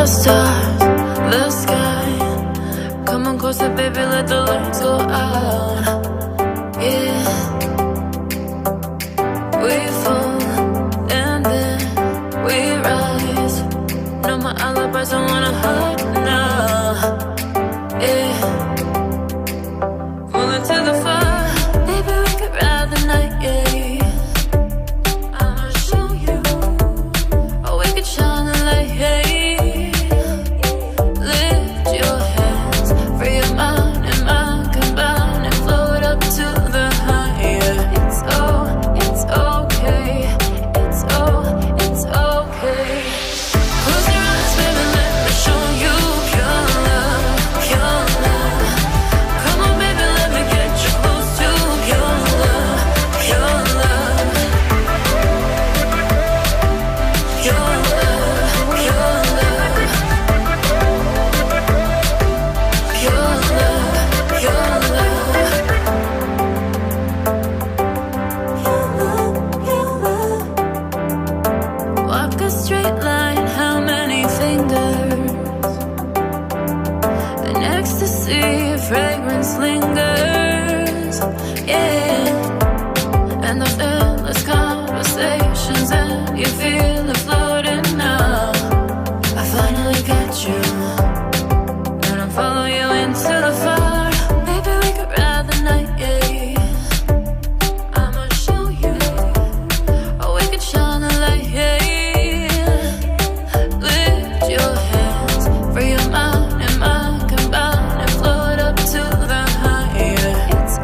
the stars, the sky. Come on closer, baby, let the lights go out. Yeah. We fall and then we rise. No more alibis, I wanna hide now. Yeah. Fall into the fire, baby, we could ride the night, yeah. I'ma show you, or we could shine the light, hey. Lift your hands, free your mind and mind combine and float up to the higher. It's okay, it's okay. Close your eyes, baby, let me show you pure love, pure love. Come on, baby, let me get you close to pure love, pure love. Pure love, pure love. Pure love, pure love. Walk a straight line, how many fingers? An ecstasy, fragrance lingers, yeah. And those endless conversations, and you feel it floating now. I finally got you, and I'm following you into the fire. Maybe we could ride the night, yeah. I'ma show you, or we could shine the light, yeah. Lift your hands, free your mind and mind combine and float up to the higher. It's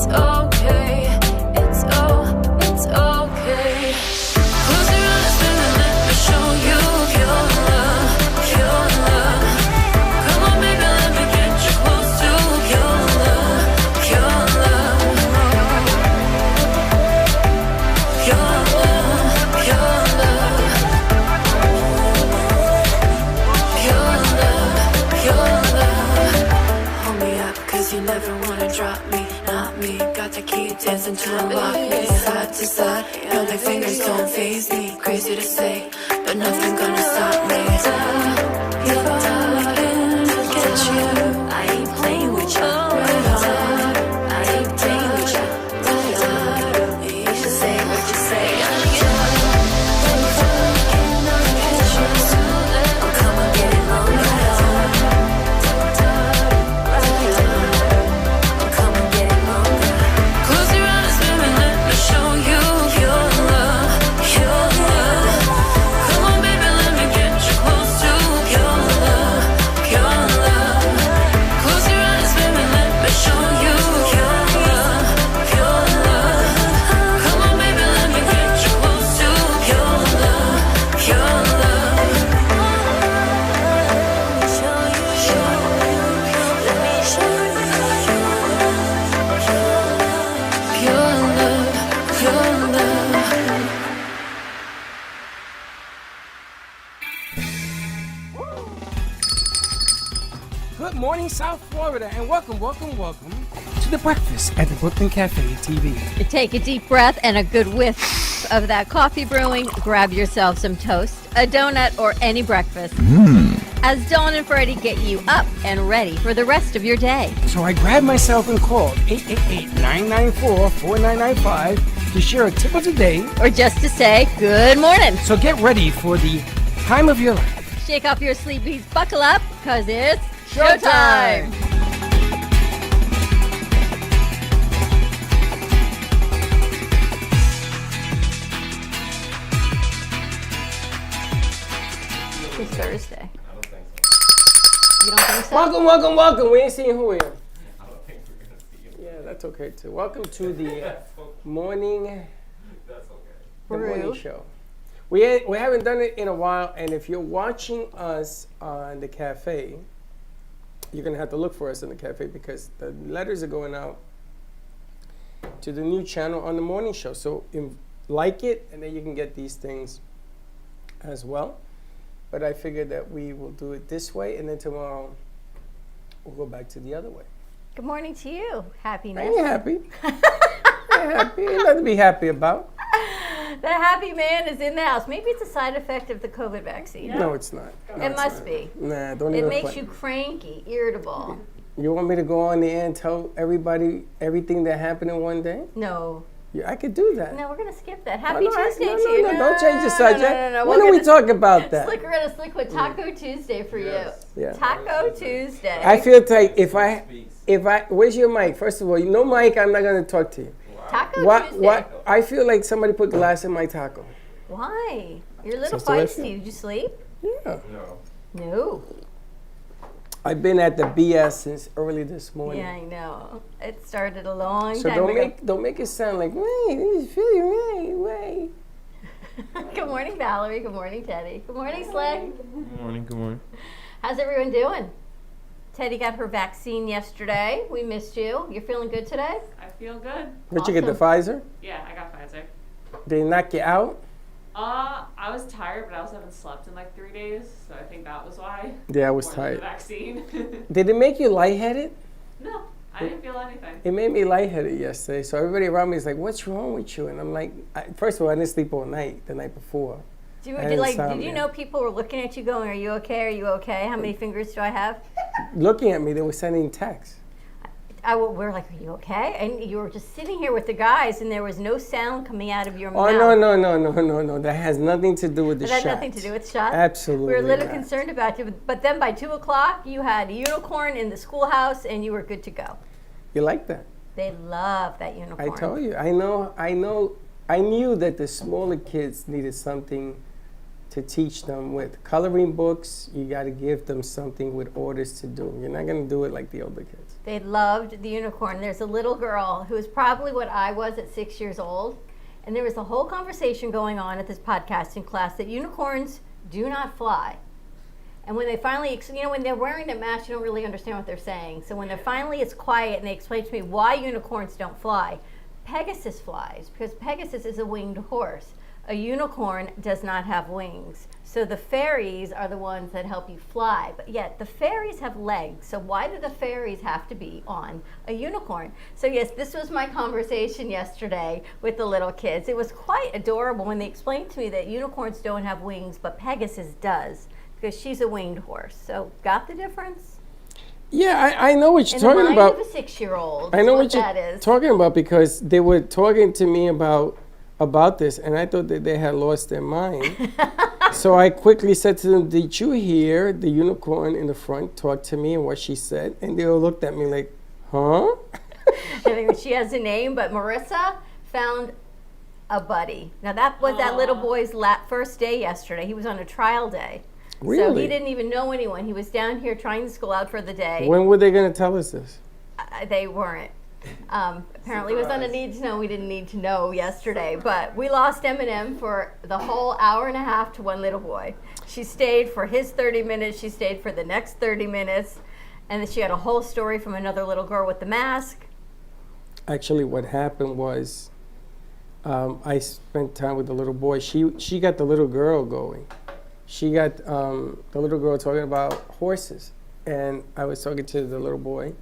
okay, it's okay. Close your eyes, baby, let me show you pure love, pure love. Come on, baby, let me get you close to pure love, pure love. Pure love, pure love. Pure love, pure love. Hold me up, cause you never wanna drop me, not me. Got the key, dancing to unlock me. Side to side, know their fingers don't faze me. Crazy to say, but nothing gonna stop me. You're talking to get you. I ain't playing with you. I ain't playing with you. You should say what you say. Come on, get it on Come on, get it on. Close your eyes, baby, let me show you pure love, pure love. Come on, baby, let me get you close to pure love, pure love. Close your eyes, baby, let me show you pure love, pure love. Come on, baby, let me get you close to pure love, pure love. Show you, let me show you pure love, pure love. Good morning, South Florida, and welcome to the breakfast at the Brooklyn Cafe TV. Take a deep breath and a good whiff of that coffee brewing. Grab yourself some toast, a donut, or any breakfast. As Dawn and Freddie get you up and ready for the rest of your day. So I grabbed myself and called 888-994-4995 to share a tip of the day. Or just to say good morning. So get ready for the time of your life. Shake off your sleepies, buckle up, because it's showtime. It's Thursday. You don't think so? Welcome. We ain't seeing who we are. Yeah, that's okay too. Welcome to the morning. The morning show. We haven't done it in a while, and if you're watching us on the cafe, you're gonna have to look for us in the cafe because the letters are going out to the new channel on the morning show. So like it, and then you can get these things as well. But I figured that we will do it this way, and then tomorrow we'll go back to the other way. Good morning to you. Happiness. I ain't happy. Ain't happy. Ain't nothing to be happy about. The happy man is in the house. Maybe it's a side effect of the COVID vaccine. No, it's not. No, It it's must not. be. Nah, don't It even makes play. you cranky, irritable. You want me to go on the air and tell everybody everything that happened in one day? No. Yeah, I could do that. No, we're going to skip that. Oh, Happy no, Tuesday no, to you. no, don't change the subject. No. When are we talking about that? We're going to slick with Taco Tuesday for you. Yeah. Taco Tuesday. I feel like if I, where's your mic? First of all, no mic, I'm not going to talk to you. Taco Tuesday. What? I feel like somebody put glass in my taco. Why? You're a little Is this feisty. Did you sleep? Yeah. No. I've been at the BS since early this morning. Yeah, I know. It started a long So time ago. don't make it sound like wait. Good morning, Valerie. Good morning, Teddy. Good morning, Slick. Good morning, good morning. How's everyone doing? Teddy got her vaccine yesterday. We missed you. You're feeling good today? I feel good. Where'd you get the Pfizer? Yeah, I got Pfizer. They knock you out? I was tired, but I also haven't slept in like 3 days, so I think that was why. Yeah, I was More than tired. The vaccine. Did it make you lightheaded? No, I didn't feel anything. It made me lightheaded yesterday. So everybody around me is like, "What's wrong with you?" And I'm like, first of all, I didn't sleep all night the night before. Did I had you insomnia. know people were looking at you going, "Are you okay? Are you okay? How many fingers do I have?" Looking at me, they were sending texts. We're like, "Are you okay?" And you were just sitting here with the guys, and there was no sound coming out of your Oh mouth. no! That has nothing to do with the That had shot. nothing to do with shots? Absolutely We were a little not. concerned about you, but then by 2 o'clock, you had a unicorn in the schoolhouse, and you were good to go. You like that? They love that unicorn. I told you. I knew that the smaller kids needed something to teach them with coloring books. You got to give them something with orders to do. You're not going to do it like the older kids. They loved the unicorn. There's a little girl who is probably what I was at 6 years old. And there was a whole conversation going on at this podcasting class that unicorns do not fly. And when they finally, when they're wearing the mask, you don't really understand what they're saying. So when they're finally, it's quiet and they explain to me why unicorns don't fly. Pegasus flies because Pegasus is a winged horse. A unicorn does not have wings. So the fairies are the ones that help you fly. But yet the fairies have legs. So why do the fairies have to be on a unicorn? So yes, this was my conversation yesterday with the little kids. It was quite adorable when they explained to me that unicorns don't have wings, but Pegasus does because she's a winged horse. So got the difference? Yeah, I know what you're In the talking mind about. of a 6-year-old. I know what what you're that is. talking about because they were talking to me about this, and I thought that they had lost their mind. So I quickly said to them, "Did you hear the unicorn in the front talk to me and what she said?" And they all looked at me like, "Huh?" I think she has a name, but Marissa found a buddy. Now that was that little boy's first day yesterday. He was on a trial day. So Really? he didn't even know anyone. He was down here trying the school out for the day. When were they going to tell us this? They weren't. Apparently it was on a need to know. We didn't need to know yesterday. But we lost Eminem for the whole hour and a half to one little boy. She stayed for his 30 minutes. She stayed for the next 30 minutes. And then she had a whole story from another little girl with the mask. Actually, what happened was I spent time with the little boy. She got the little girl going. She got the little girl talking about horses. And I was talking to the little boy,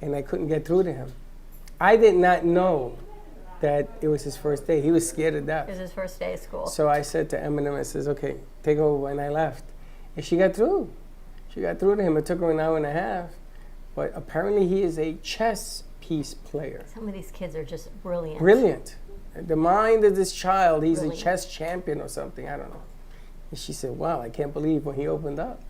and I couldn't get through to him. I did not know that it was his first day. He was scared to death. It was his first day of school. So I said to Eminem, I says, "Okay, take over," and I left. And she got through. She got through to him. It took her an hour and a half. But apparently he is a chess piece player. Some of these kids are just brilliant. Brilliant. The mind of this child, he's Brilliant. a chess champion or something, I don't know. And she said, "Wow, I can't believe when he opened up."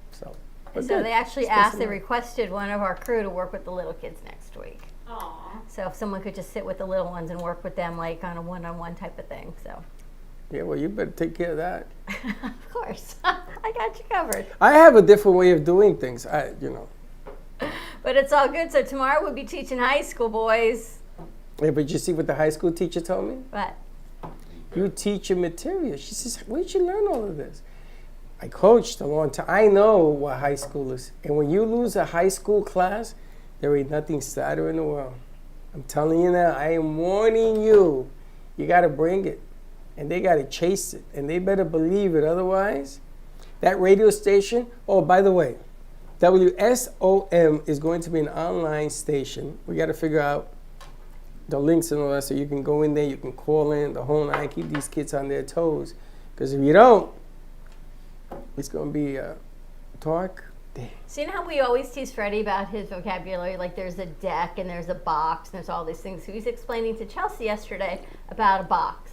But So good. they actually It's good asked, to they know. requested one of our crew to work with the little kids next week. Aww. So if someone could just sit with the little ones and work with them like on a one-on-one type of thing. So, Yeah, well, you better take care of that. of course, I got you covered. I have a different way of doing things. But it's all good. So tomorrow we'll be teaching high school boys. Yeah, but you see what the high school teacher told me? But You teach your material. She says, "Where'd you learn all of this?" I coached a long time. I know what high school is. And when you lose a high school class, there ain't nothing sadder in the world. I'm telling you now, I am warning you. You got to bring it. And they got to chase it. And they better believe it. Otherwise, that radio station, oh, by the way, WSOM is going to be an online station. We got to figure out the links and all that, so you can go in there, you can call in, the whole nine, keep these kids on their toes. Because if you don't, it's going to be a dark day. So you know how we always tease Freddie about his vocabulary? Like there's a deck and there's a box and there's all these things. So he's explaining to Chelsea yesterday about a box.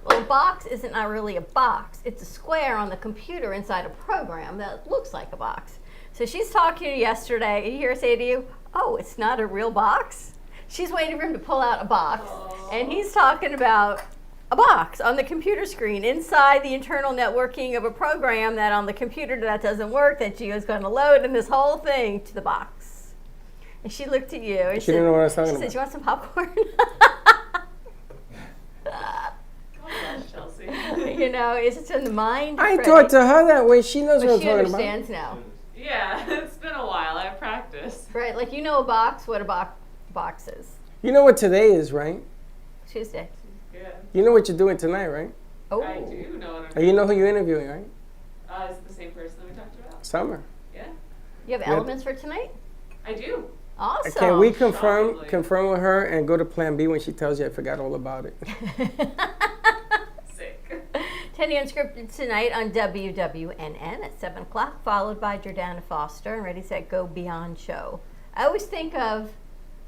Well, a box isn't not really a box. It's a square on the computer inside a program that looks like a box. So she's talking to you yesterday, and you hear her say to you, oh, it's not a real box? She's waiting for him to pull out a box, and he's talking about a box on the computer screen inside the internal networking of a program that on the computer that doesn't work, that Gio's going to load, and this whole thing to the box. And she looked at you, and She didn't know what I was talking she about. said, you want some popcorn? Chelsea. You know, it's just in the mind of I Freddie. talked to her that way. She knows But what she I'm talking about. understands now. Yeah, it's been a while. I've practiced. Right, like you know a box, what a box is. You know what today is, right? Tuesday. Good. You know what you're doing tonight, right? Oh. I do know what I'm And doing. you know who you're interviewing, right? Is it the same person that we talked about? Summer. Yeah, You have elements for tonight? I do. Awesome. Can we confirm Shockingly. with her and go to Plan B when she tells you I forgot all about it? Sick. 10 Unscripted tonight on WWNN at 7 o'clock, followed by Jordana Foster and Ready, Set, Go Beyond show. I always think of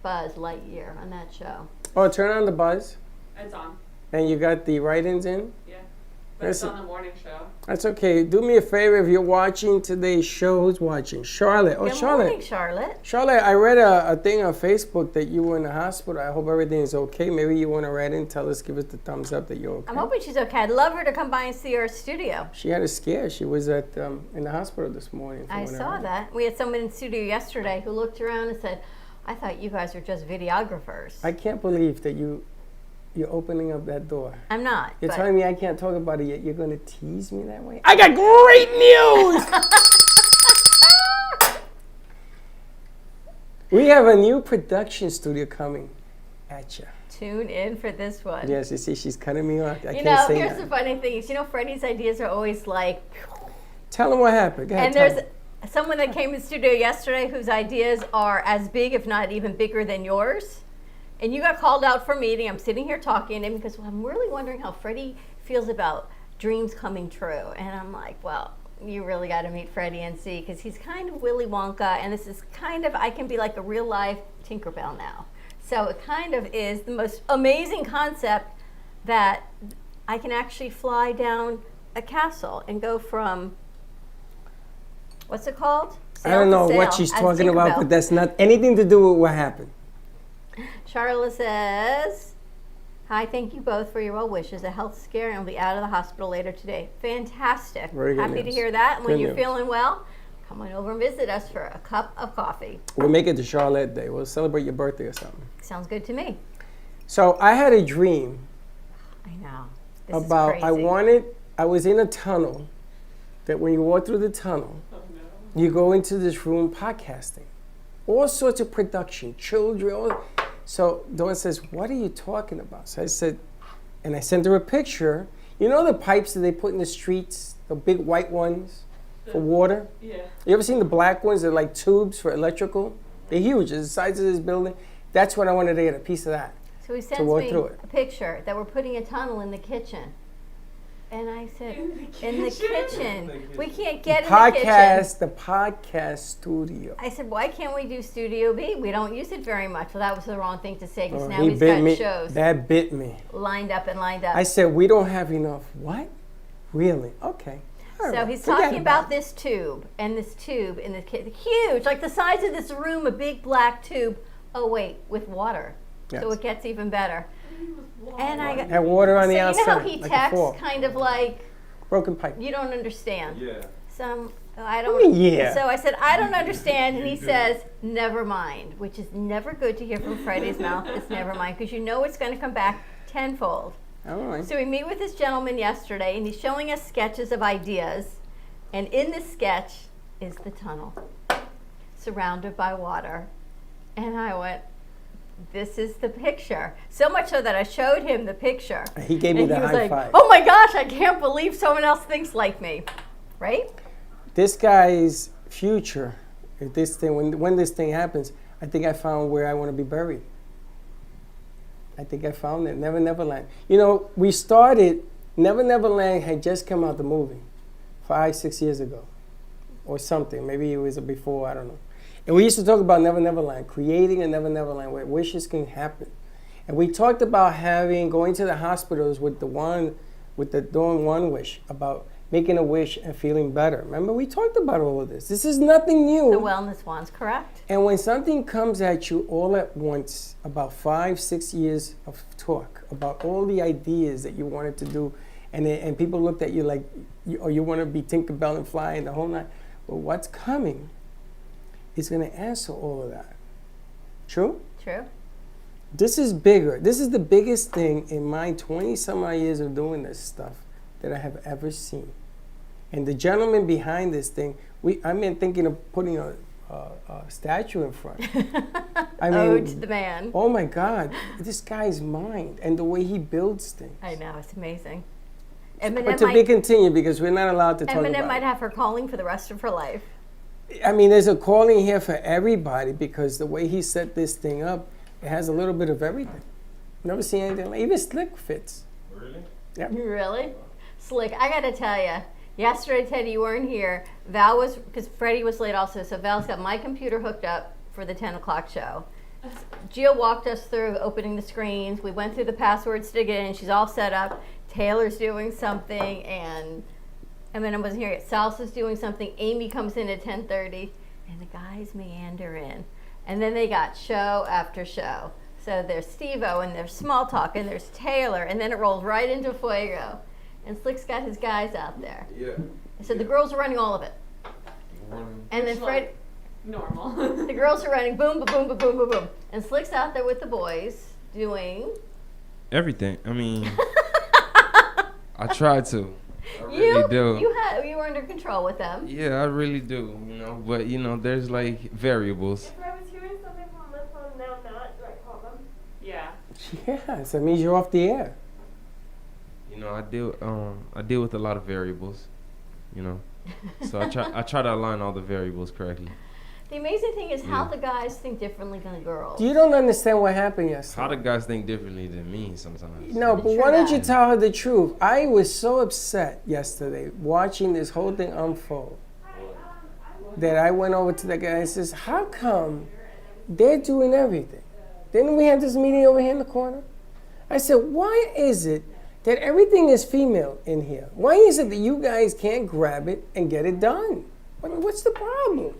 Buzz Lightyear on that show. Oh, turn on the buzz. It's on. And you got the write-ins in? Yeah. But it's Listen. on the morning show. That's okay. Do me a favor if you're watching today's show. Who's watching? Charlotte. Oh, Good Charlotte. morning, Charlotte. Charlotte, I read a thing on Facebook that you were in the hospital. I hope everything's okay. Maybe you want to write in, tell us, give us the thumbs up that you're okay. I'm hoping she's okay. I'd love her to come by and see our studio. She had a scare. She was at in the hospital this morning. from I what saw heard. that. We had someone in studio yesterday who looked around and said, I thought you guys were just videographers. I can't believe that you're opening up that door. I'm not. You're but telling me I can't talk about it yet. You're going to tease me that way? I got great news! We have a new production studio coming at you. Tune in for this one. Yes, you see, she's cutting me off. I You can't know, say here's that. the funny thing is, you know, Freddie's ideas are always like, Tell them what happened. Go ahead, and tell there's someone that came in studio yesterday whose ideas are as big, if not even bigger than yours. And you got called out for a meeting. I'm sitting here talking to him because I'm really wondering how Freddie feels about dreams coming true. And I'm like, well, you really got to meet Freddie and see, because he's kind of Willy Wonka, and this is kind of, I can be like a real life Tinkerbell now. So it kind of is the most amazing concept that I can actually fly down a castle and go from, what's it called? I don't know what she's talking about, but that's not anything to do with what happened. Charlotte says, hi, thank you both for your well wishes. A health scare and will be out of the hospital later today. Fantastic. Very good Happy to news. hear that. And when Good you're news. feeling well, come on over and visit us for a cup of coffee. We'll make it to Charlotte Day. We'll celebrate your birthday or something. Sounds good to me. So I had a dream I know. This about is crazy. I was in a tunnel, that when you walk through the tunnel, Oh no. you go into this room podcasting. All sorts of production, children. So Dawn says, what are you talking about? So I said, and I sent her a picture. You know the pipes that they put in the streets, the big white ones for water? Yeah. You ever seen the black ones? They're like tubes for electrical. They're huge. They're the size of this building. That's what I wanted to get, a piece of that. So he sends walk me through it. a picture that we're putting a tunnel in the kitchen. And I said, in the kitchen. We can't get in the kitchen. The podcast studio. I said, why can't we do Studio B? We don't use it very much. Well, that was the wrong thing to say, because Oh, now he he's bit got me. shows That bit me. lined up and lined up. I said, we don't have enough. What? Really? Okay. All So right. he's Forget talking about this tube and this tube in the huge, like the size of this room, a big black tube. Oh wait, with water. So Yes. it gets even better. And I got, Had water on so the you outside. know how he like a texts, fork. kind of like, Broken pipe. you don't understand. Yeah. So I don't. What do you mean, yeah? So I said, I don't understand, and he says, never mind, which is never good to hear from Freddie's mouth. It's never mind, because you know it's going to come back tenfold. All right. So we meet with this gentleman yesterday, and he's showing us sketches of ideas. And in this sketch is the tunnel, surrounded by water. And I went, this is the picture. So much so that I showed him the picture. He gave me And the he was high like, five. oh my gosh, I can't believe someone else thinks like me. Right? This guy's future, if this thing, when this thing happens, I think I found where I want to be buried. I think I found it. Never Never Land. You know, we started, Never Never Land had just come out, the movie, 5-6 years ago or something. Maybe it was before, I don't know. And we used to talk about Never Never Land, creating a Never Never Land where wishes can happen. And we talked about going to the hospitals with doing one wish, about making a wish and feeling better. Remember, we talked about all of this. This is nothing new. The wellness ones, correct? And when something comes at you all at once, about 5-6 years of talk about all the ideas that you wanted to do, and people looked at you like, you want to be Tinkerbell and fly and the whole night. But what's coming is going to answer all of that. True? True. This is bigger. This is the biggest thing in my 20-some-odd years of doing this stuff that I have ever seen. And the gentleman behind this thing, I've been thinking of putting a statue in front. I mean, Ode to the man. Oh my God, this guy's mind and the way he builds things. I know, it's amazing. But to be continued, because we're not allowed to talk about Eminem might it. have her calling for the rest of her life. I mean, there's a calling here for everybody, because the way he set this thing up, it has a little bit of everything. Never seen anything like, even Slick fits. Really? Yeah. Really? Slick, I gotta tell you, yesterday, Teddy, you weren't here. Val was, because Freddie was late also, so Val's got my computer hooked up for the 10 o'clock show. Gia walked us through opening the screens. We went through the passwords to get in. She's all set up. Taylor's doing something, and Eminem wasn't here yet. Salsa's doing something. Amy comes in at 10:30, and the guys meander in. And then they got show after show. So there's Steve-O, and there's Small Talk, and there's Taylor, and then it rolls right into Fuego. And Slick's got his guys out there. Yeah. So the girls are running all of it. Running. And then Which, Fred, like, normal. the girls are running boom, boom, boom, boom, boom, boom. And Slick's out there with the boys doing. Everything. I mean, I try to. I really do. You were under control with them. Yeah, I really do. You know, but you know, there's like variables. If I was hearing something from this phone now not, do I call them? Yeah. Yes, that means you're off the air. You know, I deal with a lot of variables. You know, so I try to align all the variables correctly. The amazing thing is how Yeah. the guys think differently than the girls. You don't understand what happened yesterday. How do guys think differently than me sometimes? No, but True why don't you that. tell her the truth? I was so upset yesterday watching this whole thing unfold that I went over to the guy and says, how come they're doing everything? Didn't we have this meeting over here in the corner? I said, why is it that everything is female in here? Why is it that you guys can't grab it and get it done? What's the problem?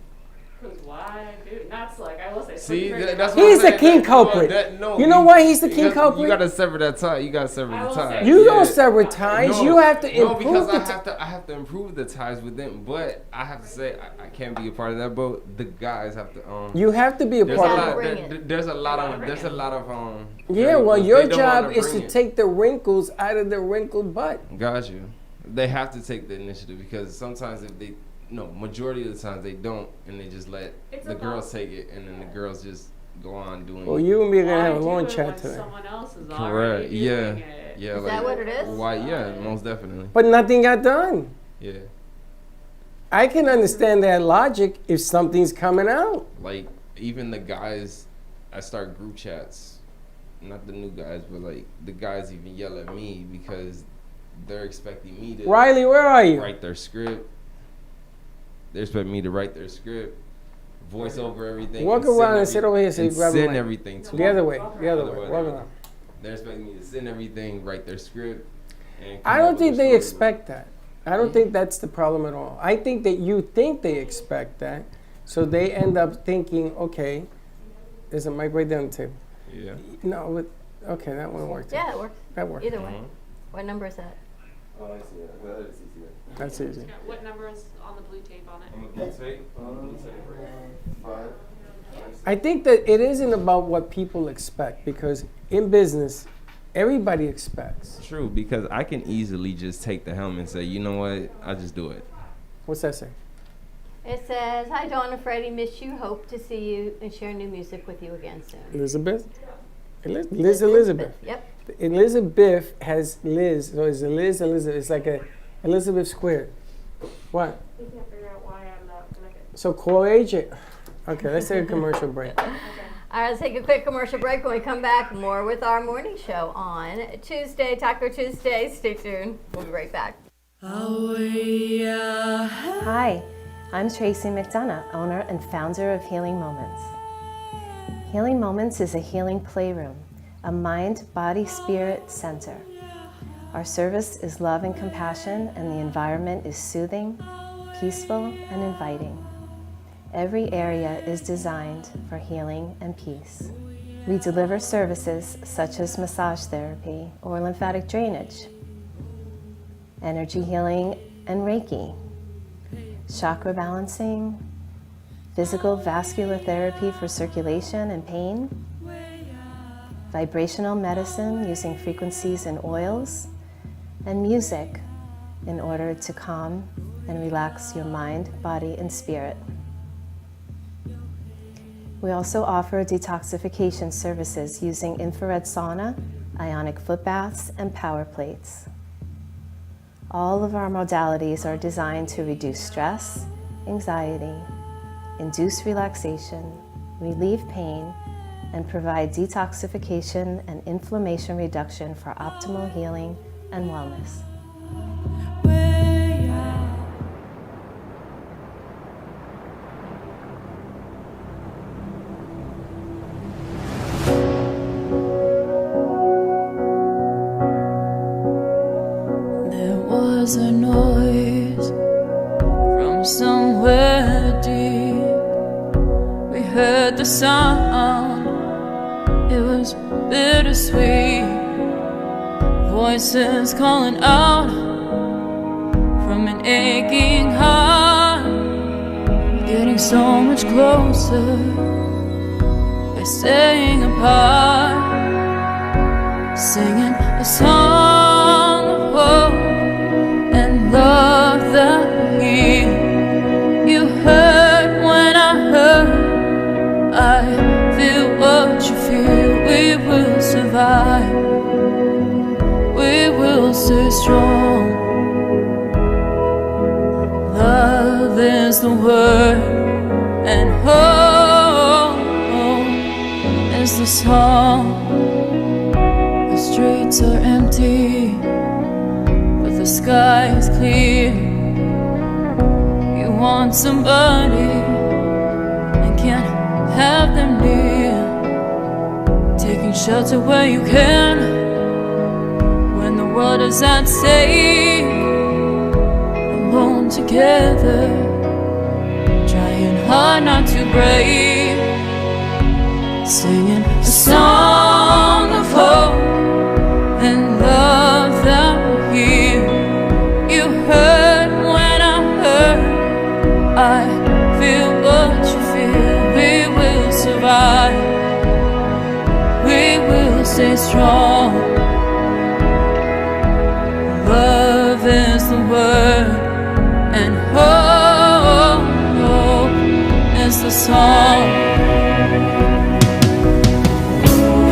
Because why, dude? Not Slick. I will say. See, Slick that's very what He's I'm the saying. king culprit. You know why he's the king because culprit? You gotta sever that tie. You gotta sever I the will tie. say- You Yeah. don't sever ties. No, You have to no, improve because the I have to improve the ties with them. But I have to say I can't be a part of that boat. The guys have to. You have to be a There's part a of gotta lot. it. bring There, it. there's a lot gotta of. bring There's it. a lot of. Yeah, well, variables. your They don't job wanna is bring to it. take the wrinkles out of the wrinkled butt. Got you. They have to take the initiative because sometimes if they, no, majority of the times they don't, and they just let It's the about- girls take it, and then the girls just go on doing. Well, you and me are gonna Why have a do long it chat when today. Someone else is Correct. already Yeah. doing it. Yeah. Is like, that what it is? Why? Yeah, most definitely. But nothing got done. Yeah. I can understand that logic if something's coming out. Like even the guys, I start group chats, not the new guys, but like the guys even yell at me because they're expecting me to Riley, where are you? write their script. They expect me to write their script, voice over everything. Walk send around and sit over here so you and grab the send mic. everything to The them. other way. The other Other way. way. Walk around. They're expecting me to send everything, write their script. And I come up don't with think a they story. expect that. I don't think that's the problem at all. I think that you think they expect that, so they end up thinking, okay, there's a mic right down the table. Yeah. No, okay, that one worked. Yeah, it works. That worked. Either way. Mhm. What number is that? Oh, I see that. Well, that's easier. That's easy. Yeah, what number is on the blue tape on it? I'm a blue tape. Five. I think that it isn't about what people expect, because in business, everybody expects. True, because I can easily just take the helm and say, you know what, I'll just do it. What's that say? It says, "Hi, Dawn and Freddie. Miss you. Hope to see you and share new music with you again soon." Elizabeth? Liz Elizabeth. Yep. Elizabeth has Liz, so it's Elizabeth. It's like a Elizabeth squared. What? We can't figure out why I'm not connected. So call AJ. Okay, let's take a commercial break. All right, let's take a quick commercial break. When we come back, more with our morning show on Tuesday, Taco Tuesday. Stay tuned. We'll be right back. Hi, I'm Tracy McDonough, owner and founder of Healing Moments. Healing Moments is a healing playroom, a mind, body, spirit center. Our service is love and compassion, and the environment is soothing, peaceful, and inviting. Every area is designed for healing and peace. We deliver services such as massage therapy or lymphatic drainage, energy healing and Reiki, chakra balancing, physical vascular therapy for circulation and pain, vibrational medicine using frequencies and oils, and music in order to calm and relax your mind, body, and spirit. We also offer detoxification services using infrared sauna, ionic foot baths, and power plates. All of our modalities are designed to reduce stress, anxiety, induce relaxation, relieve pain, and provide detoxification and inflammation reduction for optimal healing and wellness. There was a noise from somewhere deep. We heard the sound, it was bittersweet. Voices calling out from an aching heart, getting so much closer by staying apart, singing a song of hope and love that you heard when I heard. I feel what you feel. We will survive. We will stay strong. Love is the word, and hope is the song. The streets are empty, but the sky is clear. You want somebody and can't have them near. Taking shelter where you can when the world is at stake. Alone together, trying hard not to break. Singing a song of hope and love that will heal. You heard when I heard. I feel what you feel. We will survive. We will stay strong. Love is the word, and hope is the song.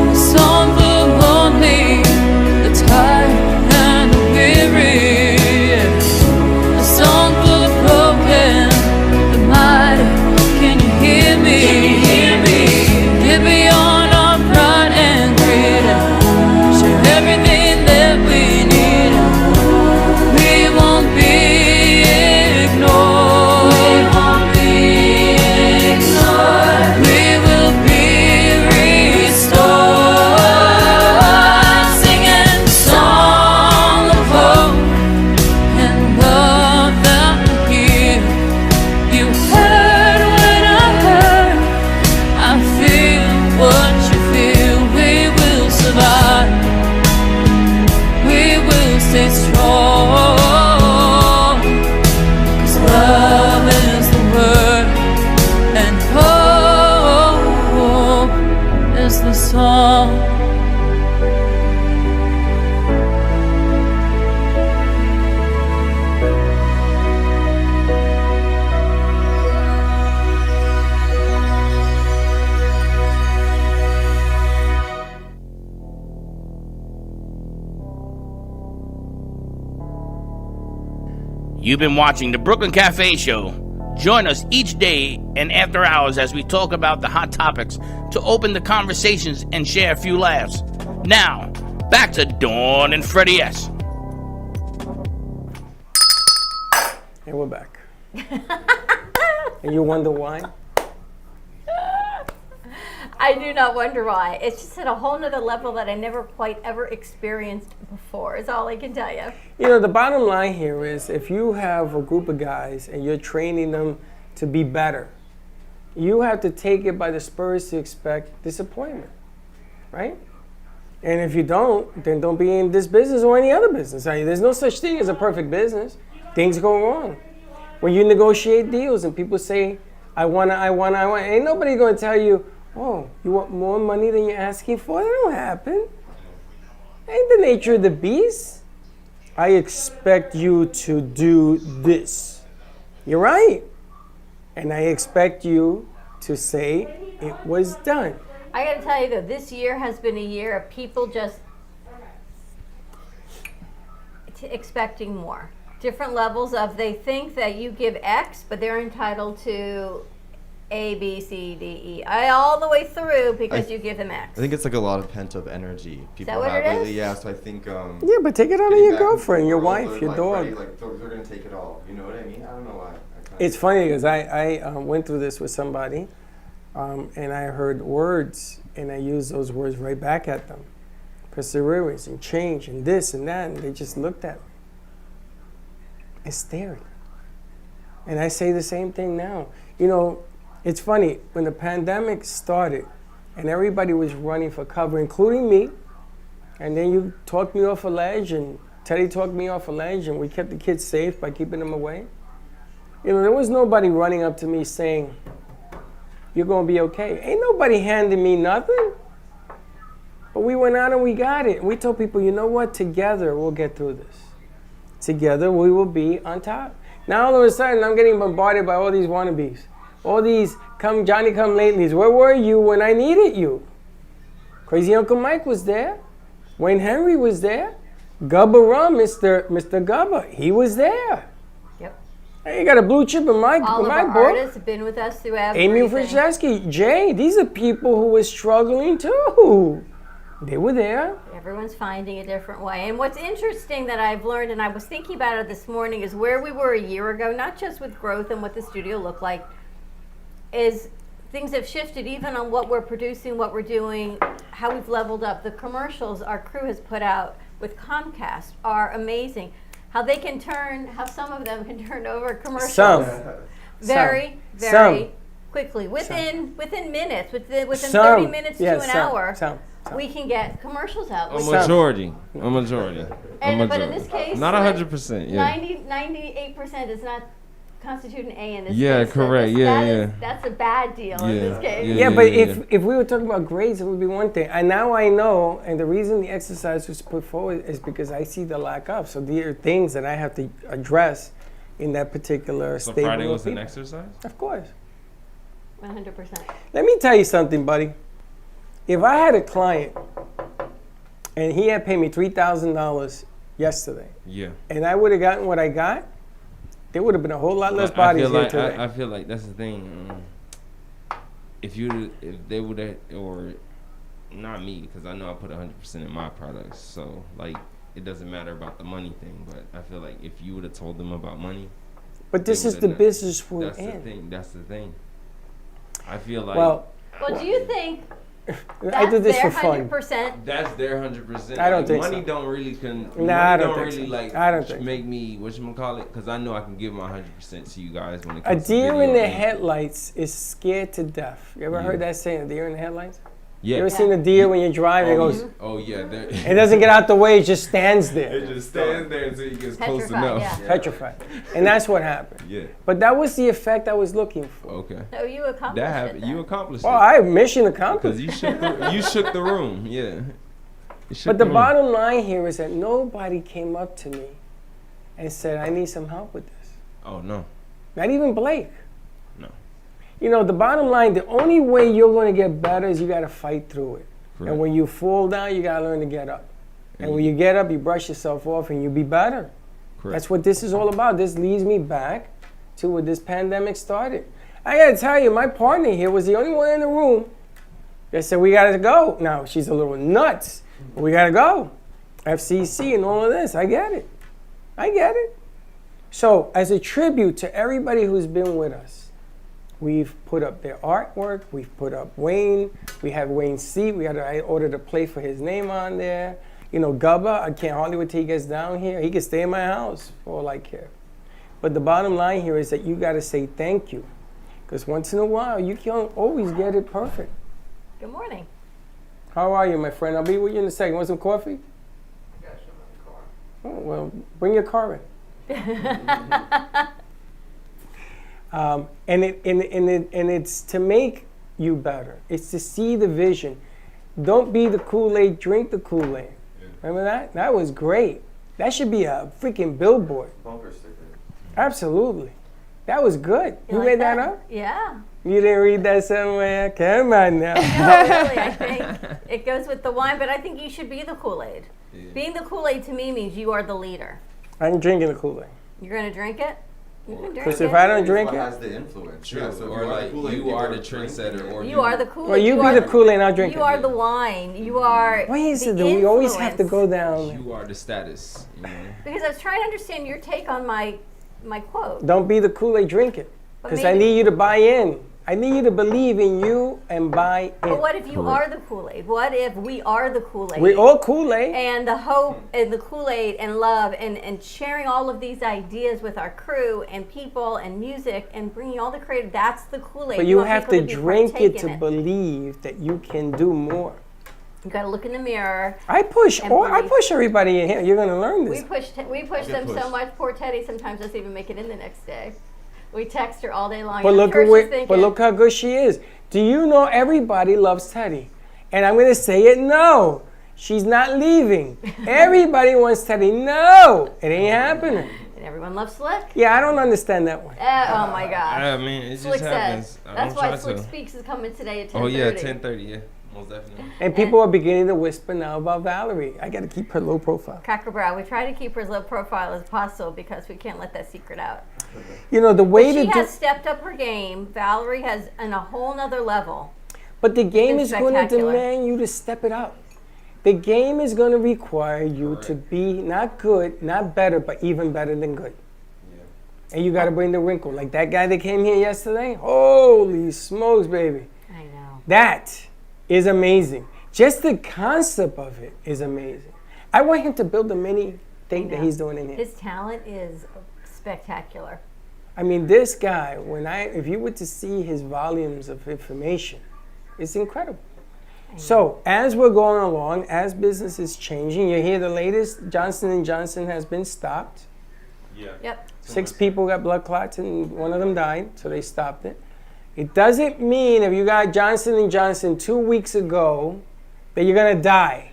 A song for the lonely, the tired and the weary. A song for the broken, the mighty. Can you hear me? Get beyond our pride and greed. Share everything that we need. We won't be ignored. We will be restored. Singing song of hope and love that will heal. You heard when I heard. I feel what you feel. We will survive. We will stay strong. 'Cause love is the word, and hope is the song. You've been watching the Brooklyn Cafe Show. Join us each day and after hours as we talk about the hot topics to open the conversations and share a few laughs. Now, back to Dawn and Freddie S. And we're back. And you wonder why? I do not wonder why. It's just at a whole nother level that I never quite ever experienced before, is all I can tell you. You know, the bottom line here is if you have a group of guys and you're training them to be better, you have to take it by the spurs to expect disappointment, right? And if you don't, then don't be in this business or any other business. I mean, there's no such thing as a perfect business. Things go wrong. When you negotiate deals and people say, I want, ain't nobody going to tell you, oh, you want more money than you're asking for? That don't happen. Ain't the nature of the beast. I expect you to do this. You're right. And I expect you to say it was done. I got to tell you, though, this year has been a year of people just expecting more. Different levels of they think that you give X, but they're entitled to A, B, C, D, E, all the way through because you give them X. I think it's like a lot of pent up energy people that what have it lately. is? Yeah, so I think. Yeah, but take it out of your girlfriend, your wife, your dog. Ready, like they're gonna take it all. You know what I mean? I don't know why. It's funny because I went through this with somebody, and I heard words, and I used those words right back at them. Perseverance and change and this and that, and they just looked at me and stared. And I say the same thing now. You know, it's funny, when the pandemic started and everybody was running for cover, including me, and then you talked me off a ledge, and Teddy talked me off a ledge, and we kept the kids safe by keeping them away. You know, there was nobody running up to me saying, you're going to be okay. Ain't nobody handing me nothing. But we went out and we got it. And we told people, you know what? Together, we'll get through this. Together, we will be on top. Now, all of a sudden, I'm getting bombarded by all these wannabes. All these Johnny come latelys. Where were you when I needed you? Crazy Uncle Mike was there. Wayne Henry was there. Gubba Rum, Mr. Gubba, he was there. Yep. Hey, you got a blue chip in my All of our book. artists have been with us throughout Amy everything. Frischewski, Jay, these are people who were struggling too. They were there. Everyone's finding a different way. And what's interesting that I've learned, and I was thinking about it this morning, is where we were a year ago, not just with growth and what the studio looked like, is things have shifted even on what we're producing, what we're doing, how we've leveled up. The commercials our crew has put out with Comcast are amazing. How they can turn, how some of them can turn over commercials very quickly. Within minutes, within 30 minutes to an hour, we can get commercials out. A majority. But in this case, not 100%. Yeah. 98% does not constitute an A in this Yeah, case. correct. That's a bad deal in this case. Yeah, but if we were talking about grades, it would be one thing. And now I know, and the reason the exercise was put forward is because I see the lack of. So there are things that I have to address in that particular So stable Friday of was an people. exercise? Of course. 100%. Let me tell you something, buddy. If I had a client and he had paid me $3,000 yesterday, and I would have gotten what I got, there would have been a whole lot less bodies here today. I feel like that's the thing. If they would have, or not me, because I know I put 100% in my products, so like it doesn't matter about the money thing. But I feel like if you would have told them about money, but this is the business we're in. That's the thing. I feel like. Well, do you think I do this for fun? That's their 100%. I don't think money so. don't really I don't really think so. like I don't think make me whatchamacallit, because I know I can give my 100% to you guys when it A comes to deer video in the games. headlights is scared to death. You ever heard that saying, a deer in the headlights? Yeah. You ever seen a deer when you drive? It goes. Oh yeah. It doesn't get out the way. It just stands there. It just stands there until it gets close Petrified, enough. yeah. Petrified. And that's what happened. Yeah. But that was the effect I was looking for. Okay. So you accomplished That it. happened. You accomplished Well, it. I have mission accomplished. Because you shook the room. Yeah. You shook But the room. bottom line here is that nobody came up to me and said, I need some help with this. Oh no. Not even Blake. No. You know, the bottom line, the only way you're going to get better is you got to fight through it. Correct. And when you fall down, you got to learn to get up. And when you get up, you brush yourself off and you be better. Correct. That's what this is all about. This leads me back to when this pandemic started. I gotta tell you, my partner here was the only one in the room that said we gotta go. Now, she's a little nuts, but we gotta go. FCC and all of this, I get it. I get it. So, as a tribute to everybody who's been with us, we've put up their artwork, we've put up Wayne, we have Wayne's seat, I ordered a plate for his name on there. You know, Gubba, I can't hardly wait till he gets down here. He can stay in my house for all I care. But the bottom line here is that you gotta say thank you. Because once in a while, you can't always get it perfect. Good morning. How are you, my friend? I'll be with you in a second. Want some coffee? I got some in the car. Oh, well, bring your car in. And it's to make you better. It's to see the vision. Don't be the Kool-Aid, drink the Kool-Aid. Remember that? That was great. That should be a freaking billboard. Bumper sticker. Absolutely. That was good. You like made that up? Yeah. You didn't read that somewhere? Come on now. No, really, I think it goes with the wine, but I think you should be the Kool-Aid. Yeah. Being the Kool-Aid to me means you are the leader. I'm drinking the Kool-Aid. You're going to drink it? You can drink Because it. if I don't drink What it, has the influence? True. Yeah, so if Or like Kool-Aid, you people are the drinking trendsetter, it. or You are the Kool-Aid. well, you are be the Kool-Aid and I'll drink You it. are the wine. You are Why is the it that we always have to influence. go down? you are the status. You know? Because I was trying to understand your take on my quote. Don't be the Kool-Aid, drink it. But Because I maybe- need you to buy in. I need you to believe in you and buy in. But what if you are the Kool-Aid? What if we are the Kool-Aid? We're all Kool-Aid. And the hope and the Kool-Aid and love and sharing all of these ideas with our crew and people and music and bringing all the creative, that's the Kool-Aid. But you want have people to be drink it partake in to believe that you can do more. You got to look in the mirror. I push And I believe. push everybody in here. You're going to learn We this. push get them so pushed. much. Poor Teddy sometimes doesn't even make it in the next day. We text her all day long. But I'm look sure at she's what, thinking, but look how good she is. Do you know everybody loves Teddy? And I'm going to say it, no. She's not leaving. Everybody wants Teddy. No, it ain't happening. and everyone loves Slick. Yeah, I don't understand that one. Oh my gosh. I mean, it Slick just happens. said. I That's don't why try Slick to. Speaks is coming today at 10:30. Oh yeah, 10:30. Yeah, most definitely. And people are beginning to whisper now about Valerie. I got to keep her low profile. Cracker Brow. We try to keep her as low profile as possible because we can't let that secret out. You know, the way She to do... has stepped up her game. Valerie has on a whole nother level. But the game been is going to spectacular. demand you to step it up. The game is going to require you to be not good, not better, but even better than good. And you got to bring the wrinkle. Like that guy that came here yesterday. Holy smokes, baby. I know. That is amazing. Just the concept of it is amazing. I want him to build the mini thing that know. he's doing in here. His talent is spectacular. I mean, this guy, if you were to see his volumes of information, it's incredible. So, as we're going along, as business is changing, you hear the latest, Johnson & Johnson has been stopped. Yeah. Yep. 6 people got blood clots and one of them died, so they stopped it. It doesn't mean if you got Johnson & Johnson 2 weeks ago that you're gonna die.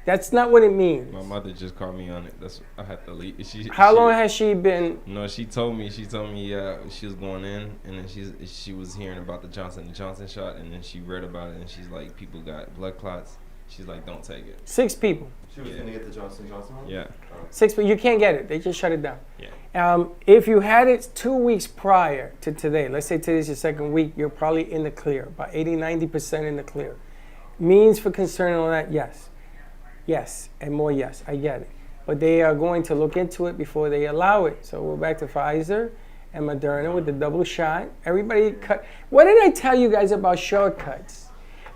That's not what it means. My mother just called me on it. That's I had to leave. How long has she been? No, she told me she was going in, and then she was hearing about the Johnson & Johnson shot, and then she read about it, and she's like, people got blood clots. She's like, don't take it. 6 people. She was gonna get the Johnson Johnson one? Yeah. 6 people. You can't get it. They just shut it down. Yeah. If you had it 2 weeks prior to today, let's say today's your second week, you're probably in the clear, about 80-90% in the clear. Means for concern and all that, yes. Yes, and more yes, I get it. But they are going to look into it before they allow it. So we're back to Pfizer and Moderna with the double shot. Everybody cut. What did I tell you guys about shortcuts?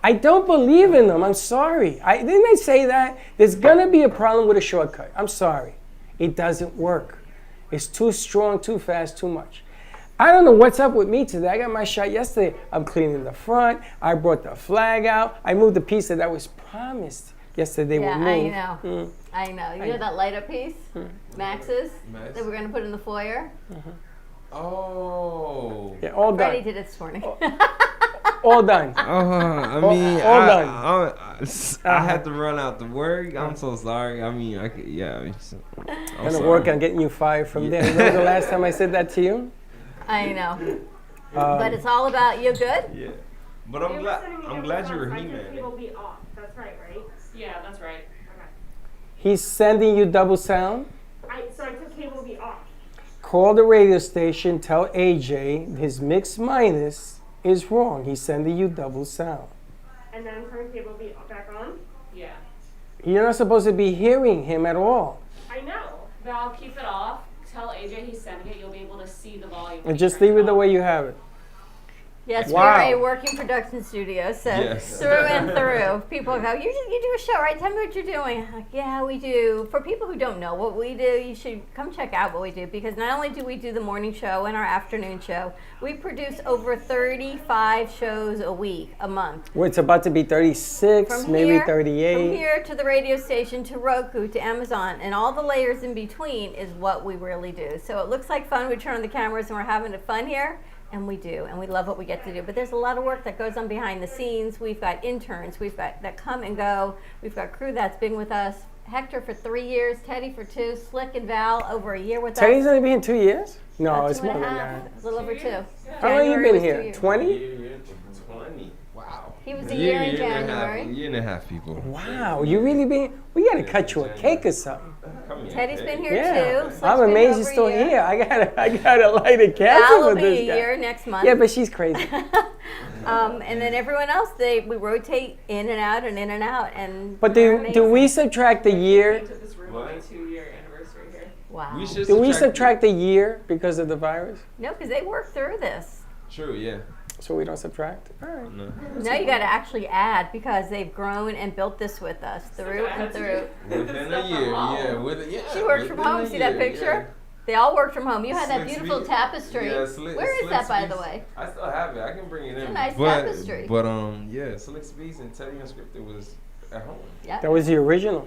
I don't believe in them. I'm sorry. Didn't I say that? There's going to be a problem with a shortcut. I'm sorry. It doesn't work. It's too strong, too fast, too much. I don't know what's up with me today. I got my shot yesterday. I'm cleaning the front. I brought the flag out. I moved the piece that was promised yesterday. Yeah, would I move. know. I know. You know that light up piece? Max's? That we're going to put in the foyer? Oh. Yeah, all done. Freddie did it this morning. All done. I mean, all I had to run out to work. I'm so sorry. I mean, I could, yeah. I'm Gonna sorry. work on getting you fired from there. Remember the last time I said that to you? I know. But it's all about you good? Yeah. But I'm glad you were He-Man. Will be off. That's right, right? Yeah, that's right. Okay. He's sending you double sound. So I took cable will be off. call the radio station, tell AJ his mix minus is wrong. He's sending you double sound. And then turntable will be back on? Yeah. You're not supposed to be hearing him at all. I know. But I'll keep it off. Tell AJ he's sending it. You'll be able to see the volume. when And he just turns leave it the off. way you have it. Yes, Wow. we're a working production studio, so Yes. through and through. People go, you do a show, right? Tell me what you're doing. I'm like, yeah, we do. For people who don't know what we do, you should come check out what we do, because not only do we do the morning show and our afternoon show, we produce over 35 shows a month. Well, it's about to be 36, maybe here, 38. From here to the radio station, to Roku, to Amazon, and all the layers in between is what we really do. So it looks like fun. We turn on the cameras and we're having fun here. And we do, and we love what we get to do. But there's a lot of work that goes on behind the scenes. We've got interns, we've got that come and go. We've got crew that's been with us. Hector for 3 years, Teddy for 2, Slick and Val over a year with Teddy's us. only been 2 years? No, About it's 2 and more a than half, that. a little over 2. How long you January been was 2 here? years. 20? Year 20. Wow. He was a year in and a half, January. year and a half, people. Wow, you really been? We gotta cut you a cake or something. Come here. Teddy's been here Yeah, too. Slick's I'm been amazed over he's a still year. here. I gotta light a Val candle will with be this a guy. year next month. Yeah, but she's crazy. And then everyone else, we rotate in and out and in and out. And But they're do we amazing. subtract the year? Came to this room on my 2-year anniversary here. Wow. We should Do we subtract the year because of the virus? No, because they work through this. True, yeah. So we don't subtract? All right. No. No, you got to actually add, because they've grown and built this with us through and through. Within a year, yeah. She works from home. See that picture? They all work from home. You had that Slick's beautiful Beat. tapestry. Yeah, Where is that, by the way? I still have it. I can bring it in. It's a nice but, tapestry. But yeah, Slick Speeds and Teddy Unscripted was at home. Yeah. That was the original.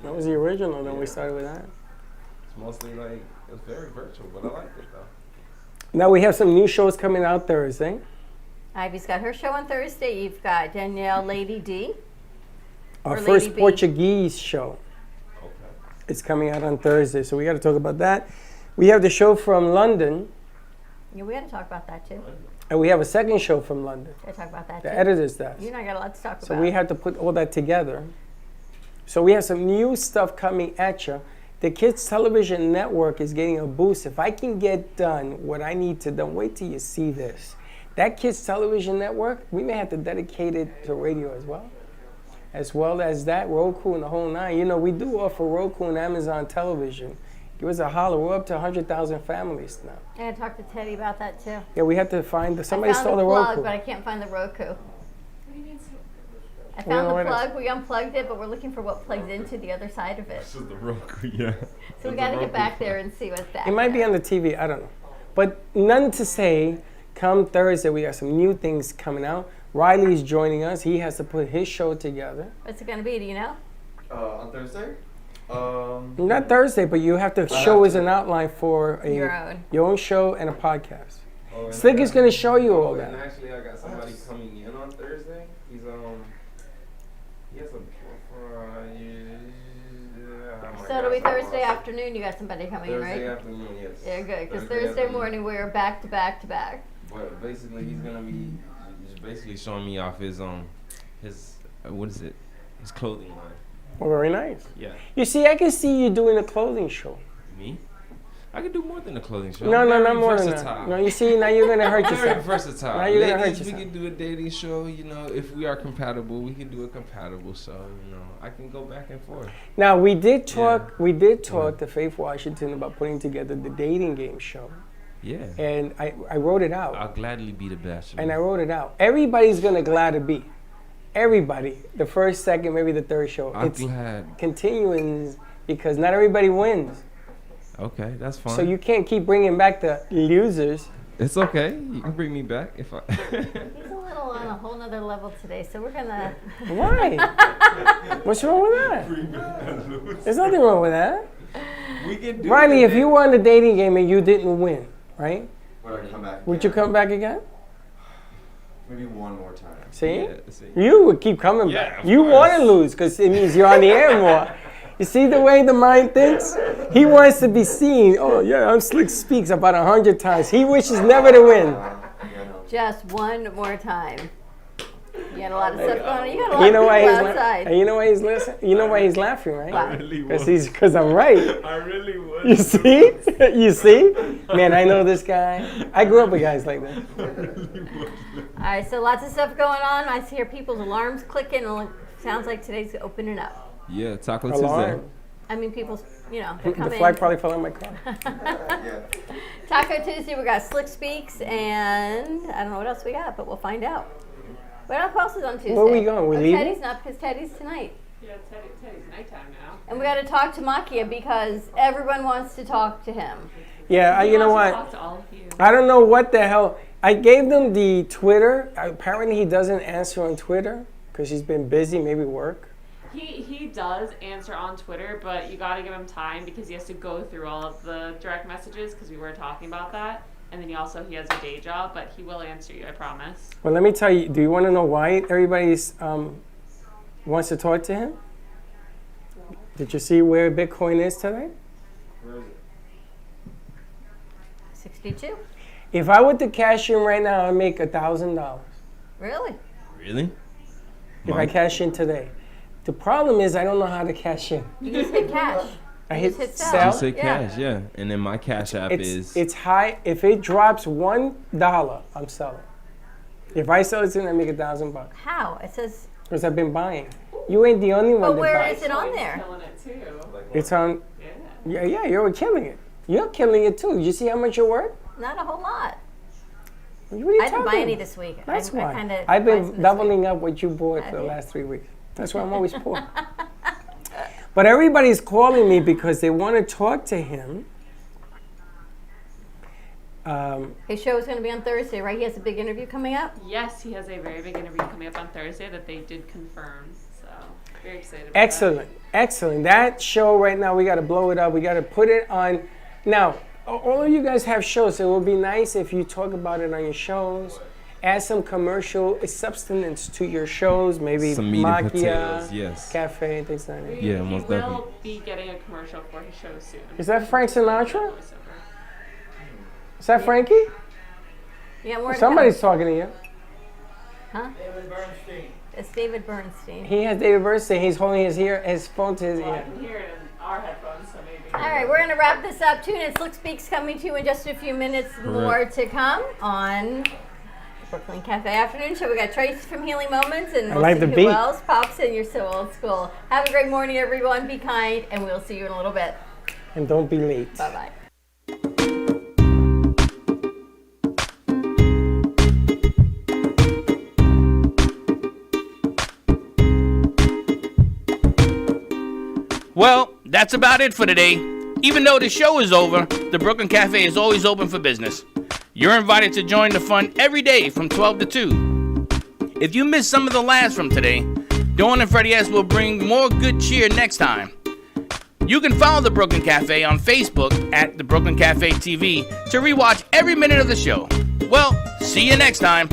That was the original. Then we started with that. It's mostly like, it's very virtual, but I like it though. Now we have some new shows coming out Thursday. Ivy's got her show on Thursday. You've got Danielle Lady D. Our Or first Lady B. Portuguese show. Okay. It's coming out on Thursday, so we got to talk about that. We have the show from London, Yeah, we got to talk about that too. and we have a second show from London. Got to talk about that The too. editor's desk. You and I got a lot to talk So about. we had to put all that together. So we have some new stuff coming at you. The Kids Television Network is getting a boost. If I can get done what I need to done, wait till you see this. That Kids Television Network, we may have to dedicate it to radio as well. As well as that, Roku and the whole nine. You know, we do offer Roku and Amazon Television. Give us a holler. We're up to 100,000 families now. I got to talk to Teddy about that too. Yeah, we had to find, somebody I found stole the the plug, Roku. but I can't find the Roku. What do you mean? I know found the what it is. plug. We unplugged it, but we're looking for what plugs into the other side of it. This is the Roku, yeah. So we got to get back there and see what's back. It might be there. on the TV, I don't know. But none to say, come Thursday, we got some new things coming out. Riley's joining us. He has to put his show together. What's it going to be? Do you know? On Thursday? Not Thursday, but you have to show us an outline for Your own. show and a podcast. Oh, and Slick I is got- going to show you all And that. actually, I got somebody coming in on Thursday. He's he has a So it'll be Thursday afternoon. You got somebody coming in, Thursday right? afternoon, yes. Yeah, good. Because Thursday Thursday afternoon. morning we're back to back to back. But basically, he's gonna be just basically showing me off his what is it? His clothing line. Well, very nice. Yeah. You see, I can see you doing a clothing show. Me? I could do more than a clothing show. No, I'm no, very not more than versatile. that. No, you see, now you're going to hurt Very yourself. versatile. Now you're gonna hurt Ladies, yourself. we can do a dating show. You know, if we are compatible, we can do a compatible show. You know, I can go back and forth. Now, we did talk Yeah. to Faith Washington about putting together the dating game show. Yeah. And I wrote it out. I'll gladly be the bachelor. And I wrote it out. Everybody's gonna glad to be. Everybody. The first, second, maybe the third show. I'm It's glad. continuing because not everybody wins. Okay, that's fine. So you can't keep bringing back the losers. It's okay. You can bring me back if I. He's a little on a whole nother level today, so we're gonna. Why? What's wrong with that? There's nothing wrong with that. We can do Riley, it, if you won the dating game and you didn't win, right? Would I come back? Would you again? come back again? Maybe one more time. See? Yeah, see. You would keep coming Yeah, back. of You course. want to lose because it means you're on the air more. You see the way the mind thinks? He wants to be seen. Oh, yeah, I'm Slick Speaks about 100 times. He wishes never to win. Just one more time. You got a lot of stuff going on. You got a lot You know of why people he's outside. you know why he's listening? You know why he's laughing, right? Why? Because I'm right. I really would. You see? You see? Man, I know this guy. I grew up with guys like that. All right, so lots of stuff going on. I hear people's alarms clicking. And sounds like today's opening up. Yeah, Taco Tuesday. Alarm. I mean, people's, they come The in. flag probably fell in my car. Taco Tuesday, we got Slick Speaks, and I don't know what else we got, but we'll find out. What else is on Tuesday? Where are we going? We leaving? Teddy's not, because Teddy's tonight. Yeah, Teddy's nighttime now. And we got to talk to Makia because everyone wants to talk to him. Yeah, you know what? Talk to all of you. I don't know what the hell. I gave them the Twitter. Apparently, he doesn't answer on Twitter because he's been busy, maybe work. He does answer on Twitter, but you got to give him time because he has to go through all of the direct messages because we were talking about that. And then he has a day job, but he will answer you, I promise. Well, let me tell you. Do you want to know why everybody's wants to talk to him? Did you see where Bitcoin is today? Where is it? 62. If I were to cash in right now, I'd make $1,000. Really? Really? If I cash in today. The problem is I don't know how to cash in. You just hit cash. I You hit just hit sell. sell. Just say cash, yeah. And then my cash app is. It's high. If it drops $1, I'm selling. If I sell it today, I make $1,000 How? It says. because I've been buying. You ain't the only one But that where buys. is it on there? Killing it too. It's on. Yeah. Yeah, you're killing it. You're killing it too. You see how much you're worth? Not a whole lot. What are you I didn't buy talking? any this week. That's I why. kinda I've buy some been this doubling up what you bought for the Have you? last 3 weeks. That's why I'm always poor. But everybody's calling me because they want to talk to him. His show is going to be on Thursday, right? He has a big interview coming up. Yes, he has a very big interview coming up on Thursday that they did confirm. So very excited about Excellent, excellent. That show right now, we got to blow it up. We got to put it on. Now, all of you guys have shows, so it would be nice if you talk about it on your shows. Add some commercial substance to your shows, maybe Some meat and Makia, potatoes, yes. cafe, things like that. that. Yeah, He most will definitely. be getting a commercial for his show soon. Is that Frank Sinatra? Voiceover. Is that Frankie? Yeah, more to Somebody's come. talking to you. Huh? David Bernstein. It's David Bernstein. He has David Bernstein. He's holding his phone to his Well, I ear. can hear it in our headphones, so maybe. All right, we're going to wrap this up. Tune in. Slick Speaks coming to you in just a few minutes. More to come on the Brooklyn Cafe Afternoon Show. We got Trace from Healing Moments, and I we'll like see the who beat. else pops in. You're so old school. Have a great morning, everyone. Be kind, and we'll see you in a little bit. And don't be late. Bye-bye. Well, that's about it for today. Even though the show is over, the Brooklyn Cafe is always open for business. You're invited to join the fun every day from 12 to 2. If you missed some of the laughs from today, Dawn and Freddie S will bring more good cheer next time. You can follow the Brooklyn Cafe on Facebook at the Brooklyn Cafe TV to rewatch every minute of the show. Well, see you next time.